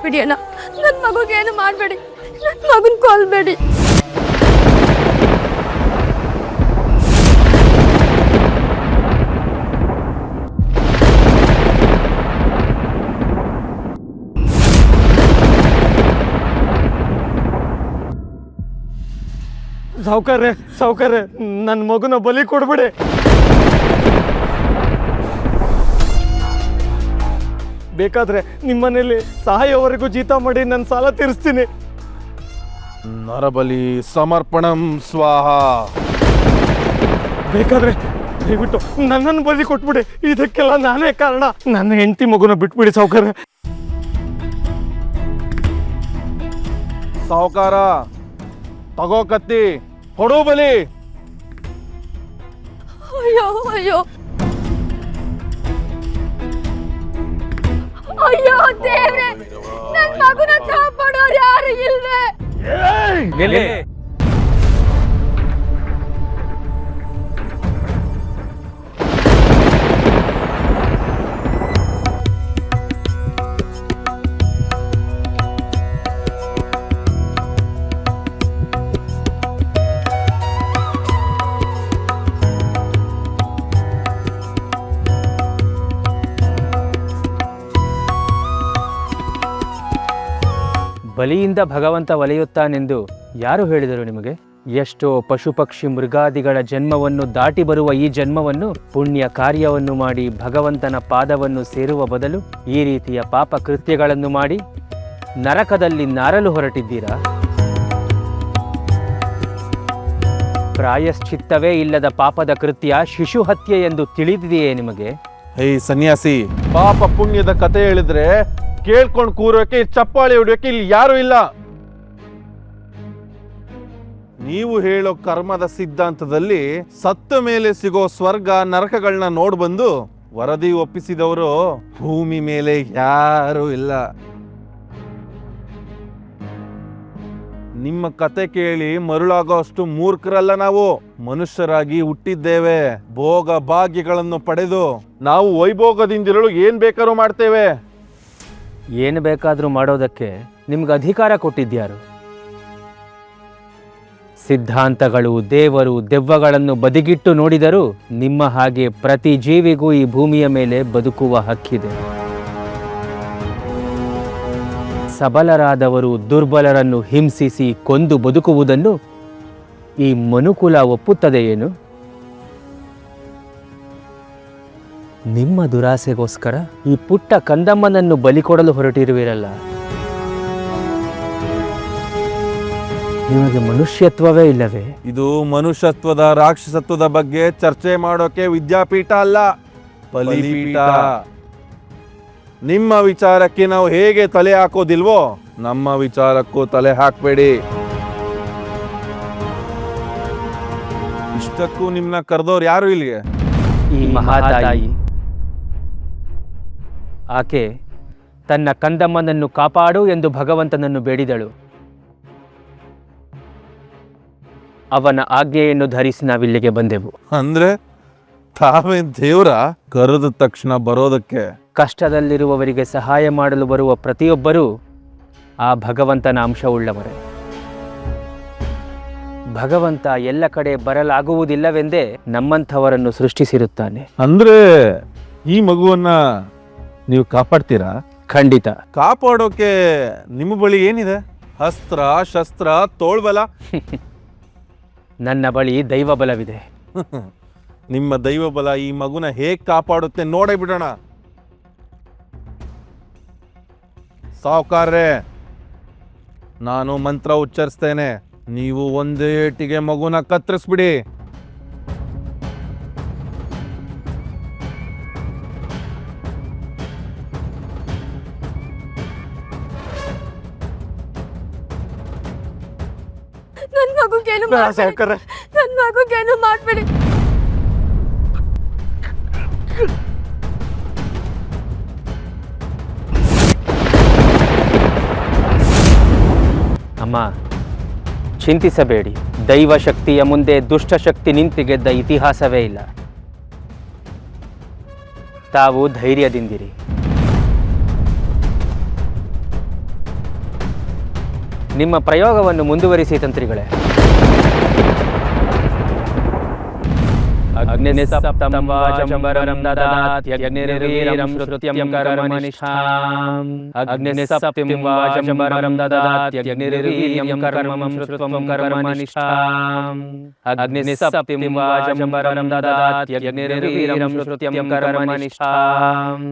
ಬಿಟ್ಬಿಡಿ ಅಣ್ಣ. ನನ್ನ ಮಗುಗೆ ಏನು ಮಾಡಬೇಡಿ, ನನ್ನ ಮಗನ ಕೊಲ್ಬೇಡಿ. ಸಾವುಕಾರ್ರೆ ನನ್ನ ಮಗುನ ಬಲಿ ಕೊಡ್ಬಿಡಿ. ಬೇಕಾದ್ರೆ ನಿಮ್ಮನೇಲಿ ಸಾಯೋವರೆಗೂ ಜೀತ ಮಾಡಿ ನನ್ನ ಸಾಲ ತೀರಿಸ್ತೀನಿ. ನರಬಲಿ ಸಮರ್ಪಣಂ ಸ್ವಾಹ. ಬೇಕಾದ್ರೆ ದಯವಿಟ್ಟು ನನ್ನನ್ನು ಬಲಿ ಕೊಟ್ಬಿಡಿ. ಇದಕ್ಕೆಲ್ಲ ನಾನೇ ಕಾರಣ. ನನ್ನ ಹೆಂಡತಿ ಮಗುನ ಬಿಟ್ಬಿಡಿ ಸಾವುಕಾರ್ರೆ. ಸಾವುಕಾರ ತಗೋ ಕತ್ತಿ, ಕೊಡು ಬಲಿ. ಅಯ್ಯೋ ಅಯ್ಯೋ ಅಯ್ಯೋ ದೇವ್ರೆ, ನನ್ನ ಮಗುನ ಕಾಪಾಡೋರು ಯಾರು ಇಲ್ವೇ? ಬಲಿಯಿಂದ ಭಗವಂತ ಒಲೆಯುತ್ತಾನೆಂದು ಯಾರು ಹೇಳಿದರು ನಿಮಗೆ? ಎಷ್ಟೋ ಪಶು ಪಕ್ಷಿ ಮೃಗಾದಿಗಳ ಜನ್ಮವನ್ನು ದಾಟಿ ಬರುವ ಈ ಜನ್ಮವನ್ನು ಪುಣ್ಯ ಕಾರ್ಯವನ್ನು ಮಾಡಿ ಭಗವಂತನ ಪಾದವನ್ನು ಸೇರುವ ಬದಲು ಈ ರೀತಿಯ ಪಾಪ ಕೃತ್ಯಗಳನ್ನು ಮಾಡಿ ನರಕದಲ್ಲಿ ನಾರಲು ಹೊರಟಿದ್ದೀರಾ? ಪ್ರಾಯಶ್ಚಿತ್ತವೇ ಇಲ್ಲದ ಪಾಪದ ಕೃತ್ಯ ಶಿಶು ಹತ್ಯೆ ಎಂದು ತಿಳಿದಿದೆಯೇ ನಿಮಗೆ? ಹೇ ಸನ್ಯಾಸಿ, ಪಾಪ ಪುಣ್ಯದ ಕತೆ ಹೇಳಿದ್ರೆ ಕೇಳ್ಕೊಂಡು ಕೂರೋಕೆ, ಚಪ್ಪಾಳಿ ಹೊಡಿಯೋಕೆ ಇಲ್ಲಿ ಯಾರು ಇಲ್ಲ. ನೀವು ಹೇಳೋ ಕರ್ಮದ ಸಿದ್ಧಾಂತದಲ್ಲಿ ಸತ್ತ ಮೇಲೆ ಸಿಗೋ ಸ್ವರ್ಗ ನರಕಗಳನ್ನ ನೋಡ್ಬಂದು ವರದಿ ಒಪ್ಪಿಸಿದವರು ಭೂಮಿ ಮೇಲೆ ಯಾರೂ ಇಲ್ಲ. ನಿಮ್ಮ ಕತೆ ಕೇಳಿ ಮರುಳಾಗೋ ಅಷ್ಟು ಮೂರ್ಖರಲ್ಲ ನಾವು. ಮನುಷ್ಯರಾಗಿ ಹುಟ್ಟಿದ್ದೇವೆ. ಭೋಗ ಭಾಗ್ಯಗಳನ್ನು ಪಡೆದು ನಾವು ವೈಭೋಗದಿಂದಿರಲು ಏನ್ ಬೇಕಾದ್ರೂ ಮಾಡ್ತೇವೆ. ಏನು ಬೇಕಾದರೂ ಮಾಡೋದಕ್ಕೆ ನಿಮ್ಗೆ ಅಧಿಕಾರ ಕೊಟ್ಟಿದ್ಯಾರು? ಸಿದ್ಧಾಂತಗಳು, ದೇವರು, ದೆವ್ವಗಳನ್ನು ಬದಿಗಿಟ್ಟು ನೋಡಿದರೂ ನಿಮ್ಮ ಹಾಗೆ ಪ್ರತಿ ಜೀವಿಗೂ ಈ ಭೂಮಿಯ ಮೇಲೆ ಬದುಕುವ ಹಕ್ಕಿದೆ. ಸಬಲರಾದವರು ದುರ್ಬಲರನ್ನು ಹಿಂಸಿಸಿ ಕೊಂದು ಬದುಕುವುದನ್ನು ಈ ಮನುಕುಲ ಒಪ್ಪುತ್ತದೆಯೇನು? ನಿಮ್ಮ ದುರಾಸೆಗೋಸ್ಕರ ಈ ಪುಟ್ಟ ಕಂದಮ್ಮನನ್ನು ಬಲಿ ಕೊಡಲು ಹೊರಟಿರುವಿರಲ್ಲ. ನಿಮಗೆ ಮನುಷ್ಯತ್ವವೇ ಇಲ್ಲವೇ? ಇದು ಮನುಷ್ಯತ್ವದ ರಾಕ್ಷಸತ್ವದ ಬಗ್ಗೆ ಚರ್ಚೆ ಮಾಡೋಕೆ ವಿದ್ಯಾಪೀಠ ಅಲ್ಲ, ಬಲಿಪೀಠ. ನಿಮ್ಮ ವಿಚಾರಕ್ಕೆ ನಾವು ಹೇಗೆ ತಲೆ ಹಾಕೋದಿಲ್ವೋ ನಮ್ಮ ವಿಚಾರಕ್ಕೂ ತಲೆ ಹಾಕ್ಬೇಡಿ. ಇಷ್ಟಕ್ಕೂ ನಿಮ್ನ ಕರೆದವ್ರು ಯಾರು ಇಲ್ಲಿಗೆ? ಈ ಮಹಾತಾಯಿ. ಆಕೆ ತನ್ನ ಕಂದಮ್ಮನನ್ನು ಕಾಪಾಡು ಎಂದು ಭಗವಂತನನ್ನು ಬೇಡಿದಳು. ಅವನ ಆಜ್ಞೆಯನ್ನು ಧರಿಸಿ ನಾವಿಲ್ಲಿಗೆ ಬಂದೆವು. ಅಂದ್ರೆ ತಾವೇ ದೇವ್ರ? ಕರೆದ ತಕ್ಷಣ ಬರೋದಕ್ಕೆ? ಕಷ್ಟದಲ್ಲಿರುವವರಿಗೆ ಸಹಾಯ ಮಾಡಲು ಬರುವ ಪ್ರತಿಯೊಬ್ಬರೂ ಆ ಭಗವಂತನ ಅಂಶವುಳ್ಳವರೇ. ಭಗವಂತ ಎಲ್ಲ ಕಡೆ ಬರಲಾಗುವುದಿಲ್ಲವೆಂದೇ ನಮ್ಮಂಥವರನ್ನು ಸೃಷ್ಟಿಸಿರುತ್ತಾನೆ. ಅಂದ್ರೆ ಈ ಮಗುವನ್ನ ನೀವು ಕಾಪಾಡ್ತೀರಾ? ಖಂಡಿತ. ಕಾಪಾಡೋಕೆ ನಿಮ್ಮ ಬಳಿ ಏನಿದೆ? ಅಸ್ತ್ರ, ಶಸ್ತ್ರ, ತೋಳ್ಬಲ? ನನ್ನ ಬಳಿ ದೈವ ಬಲವಿದೆ. ನಿಮ್ಮ ದೈವ ಬಲ ಈ ಮಗುನ ಹೇಗ್ ಕಾಪಾಡುತ್ತೆ ನೋಡೇ ಬಿಡೋಣ. ಸಾವುಕಾರ್ರೆ, ನಾನು ಮಂತ್ರ ಉಚ್ಚರಿಸ್ತೇನೆ, ನೀವು ಒಂದೇ ಏಟಿಗೆ ಮಗುನ ಕತ್ತರಿಸ್ಬಿಡಿ. ನನ್ನ ಮಗುಗೇನು ಮಾಡಬೇಡಿ, ನನ್ನ ಮಗುಗೇನು ಮಾಡಬೇಡಿ. ಅಮ್ಮ, ಚಿಂತಿಸಬೇಡಿ. ದೈವ ಶಕ್ತಿಯ ಮುಂದೆ ದುಷ್ಟಶಕ್ತಿ ನಿಂತು ಗೆದ್ದ ಇತಿಹಾಸವೇ ಇಲ್ಲ. ತಾವು ಧೈರ್ಯದಿಂದಿರಿ. ನಿಮ್ಮ ಪ್ರಯೋಗವನ್ನು ಮುಂದುವರಿಸಿ ತಂತ್ರಿಗಳೇ. ಅಗ್ನಿಸ್ಸಪ್ತಂ ವಾಚಂಬರಂ ದದಾತ್ಯಗ್ನಿರ್ವೀರಂ ಶ್ರುತ್ಯಂ ಕರ್ಮನಿಷ್ಠಾಂ. ಅಗ್ನಿಸ್ಸಪ್ತಂ ವಾಚಂಬರಂ ದದಾತ್ಯಗ್ನಿರ್ವೀರ್ಯಂ ಕರ್ಮಂ ಶ್ರುತ್ವಂ ಕರ್ಮನಿಷ್ಠಾಂ. ಅಗ್ನಿಸ್ಸಪ್ತಂ ವಾಚಂಬರಂ ದದಾತ್ಯಗ್ನಿರ್ವೀರ್ಯಂ ಶ್ರುತ್ಯಂ ಕರ್ಮನಿಷ್ಠಾಂ.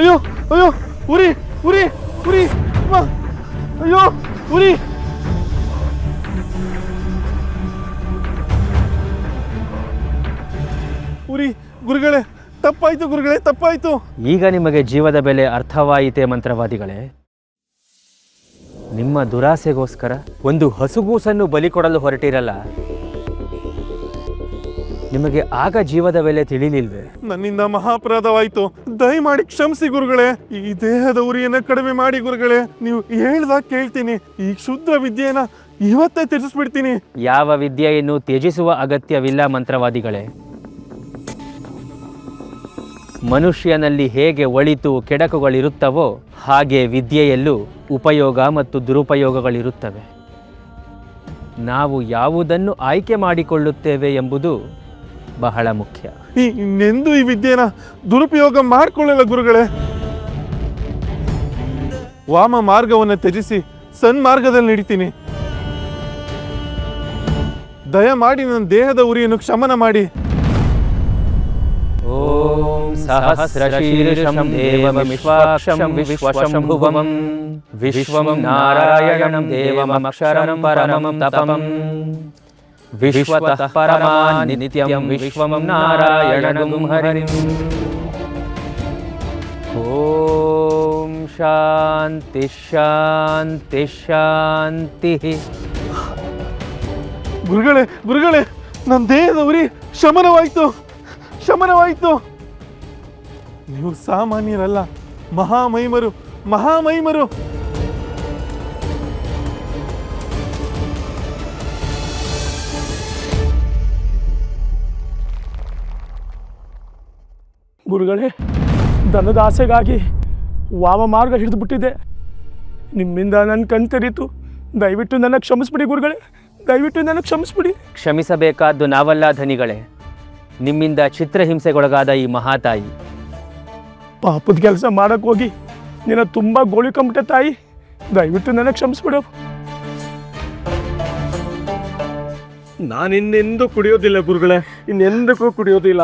ಅಯ್ಯೋ ಅಯ್ಯೋ, ಉರಿ ಉರಿ ಉರಿ, ಅಮ್ಮ! ಅಯ್ಯೋ ಉರಿ! ಉರಿ ಗುರುಗಳೇ, ತಪ್ಪಾಯ್ತು ಗುರುಗಳೇ, ತಪ್ಪಾಯ್ತು. ಈಗ ನಿಮಗೆ ಜೀವದ ಬೆಲೆ ಅರ್ಥವಾಯಿತೆ ಮಂತ್ರವಾದಿಗಳೇ. ನಿಮ್ಮ ದುರಾಸೆಗೋಸ್ಕರ ಒಂದು ಹಸುಗೂಸನ್ನು ಬಲಿ ಕೊಡಲು ಹೊರಟಿರಲ್ಲ, ನಿಮಗೆ ಆಗ ಜೀವದ ಬೆಲೆ ತಿಳಿಲಿಲ್ವೇ? ನನ್ನಿಂದ ಮಹಾಪರಾಧವಾಯ್ತು, ದಯಮಾಡಿ ಕ್ಷಮಿಸಿ ಗುರುಗಳೇ. ಈ ದೇಹದ ಉರಿಯನ್ನ ಕಡಿಮೆ ಮಾಡಿ ಗುರುಗಳೇ. ನೀವು ಹೇಳ್ದಾಗ ಕೇಳ್ತೀನಿ. ಈ ಕ್ಷುದ್ರ ವಿದ್ಯೆಯನ್ನ ಇವತ್ತೇ ತ್ಯಜಿಸ್ಬಿಡ್ತೀನಿ. ಯಾವ ವಿದ್ಯೆಯನ್ನು ತ್ಯಜಿಸುವ ಅಗತ್ಯವಿಲ್ಲ ಮಂತ್ರವಾದಿಗಳೇ. ಮನುಷ್ಯನಲ್ಲಿ ಹೇಗೆ ಒಳಿತು ಕೆಡಕುಗಳಿರುತ್ತವೋ ಹಾಗೆ ವಿದ್ಯೆಯಲ್ಲೂ ಉಪಯೋಗ ಮತ್ತು ದುರುಪಯೋಗಗಳಿರುತ್ತವೆ. ನಾವು ಯಾವುದನ್ನು ಆಯ್ಕೆ ಮಾಡಿಕೊಳ್ಳುತ್ತೇವೆ ಎಂಬುದು ಬಹಳ ಮುಖ್ಯ. ಇನ್ನೆಂದು ಈ ವಿದ್ಯೆನ ದುರುಪಯೋಗ ಮಾಡ್ಕೊಳ್ಳಲ್ಲ ಗುರುಗಳೇ. ವಾಮ ಮಾರ್ಗವನ್ನು ತ್ಯಜಿಸಿ ಸನ್ಮಾರ್ಗದಲ್ಲಿ ನಡೀತೀನಿ. ದಯಮಾಡಿ ನನ್ನ ದೇಹದ ಉರಿಯನ್ನು ಕ್ಷಮನ ಮಾಡಿ. ಓಂ ಸಹಸ್ರಶೀರ್ಷಂ ದೇವಂ ವಿಶ್ವಾಕ್ಷಂ ವಿಶ್ವಶಂಭುವಂ ವಿಶ್ವಂ ನಾರಾಯಣಂ ದೇವಮಕ್ಷರಂ ಪರಮಂ ತಪಂ ವಿಶ್ವತಃ ಪರಮಾನ್ ನಿತ್ಯಂ ವಿಶ್ವಂ ನಾರಾಯಣಂ ಹರಿಂ. ಓಂ ಶಾಂತಿ ಶಾಂತಿ ಶಾಂತಿ. ಗುರುಗಳೇ ಗುರುಗಳೇ, ನನ್ನ ದೇಹದ ಉರಿ ಶಮನವಾಯ್ತು, ಶಮನವಾಯ್ತು. ನೀವು ಸಾಮಾನ್ಯರಲ್ಲ, ಮಹಾಮಹಿಮರು, ಮಹಾಮಹಿಮರು. ಗುರುಗಳೇ, ದನದ ಆಸೆಗಾಗಿ ವಾಮ ಮಾರ್ಗ ಹಿಡಿದು ಬಿಟ್ಟಿದ್ದೆ. ನಿಮ್ಮಿಂದ ನನ್ನ ಕಣ್ ತೆರೀತು. ದಯವಿಟ್ಟು ನನ್ನ ಕ್ಷಮಿಸ್ಬಿಡಿ ಗುರುಗಳೇ, ದಯವಿಟ್ಟು ನನ್ನ ಕ್ಷಮಿಸ್ಬಿಡಿ. ಕ್ಷಮಿಸಬೇಕಾದ್ದು ನಾವಲ್ಲ ಧನಿಗಳೇ, ನಿಮ್ಮಿಂದ ಚಿತ್ರಹಿಂಸೆಗೊಳಗಾದ ಈ ಮಹಾತಾಯಿ. ಪಾಪದ ಕೆಲಸ ಮಾಡಕ್ಕೆ ಹೋಗಿ ನಿನ್ನ ತುಂಬ ಗೋಳಿಕೊಂಬಿಟ್ಟೆ ತಾಯಿ. ದಯವಿಟ್ಟು ನನ್ನ ಕ್ಷಮಿಸ್ಬಿಡು. ನಾನಿನ್ನೆಂದೂ ಕುಡಿಯೋದಿಲ್ಲ ಗುರುಗಳೇ, ಇನ್ನೆಂದಕ್ಕೂ ಕುಡಿಯೋದಿಲ್ಲ.